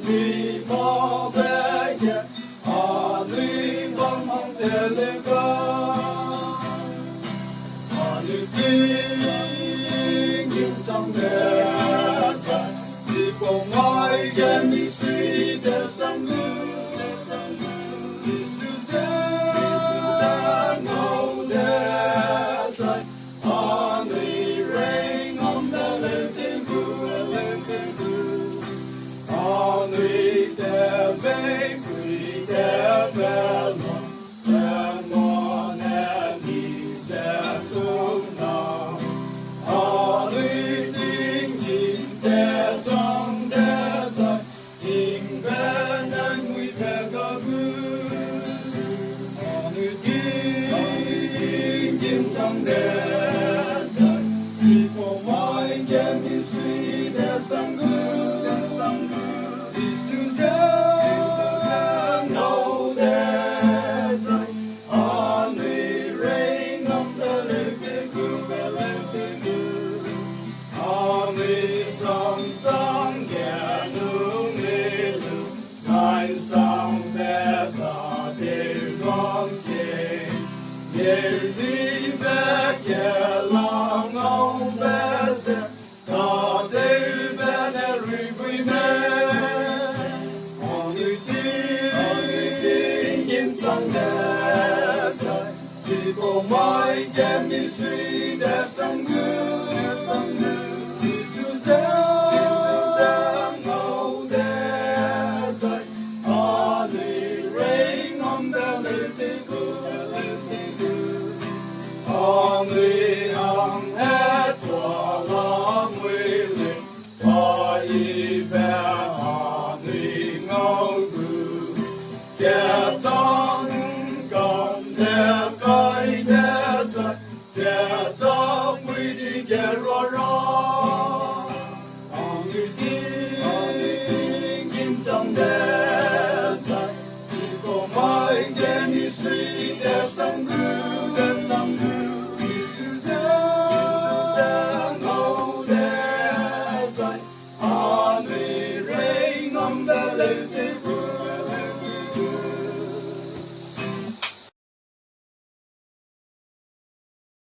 vì mò về nhà đi bom hông thể lên như tiếng trong đời chỉ có ngói game đi suy để sang ngư chỉ sự gian ngầu để dạy đi rain on the lên thiên cư đi để về quỳ để về lòng mòn em đi ra xuống nào đi tiếng nhìn để trong để dạy hình bên anh nguy về gà gư đi tiếng nhìn trong để dạy chỉ có mỗi game đi suy để sang gư mỗi game đi suy để sang ngư chỉ sự gian ngầu để dạy đi rain on the little good đi hằng hết thua lo nguy linh y bé đi ngầu gư kẻ trong còn đẹp để cho quý đi get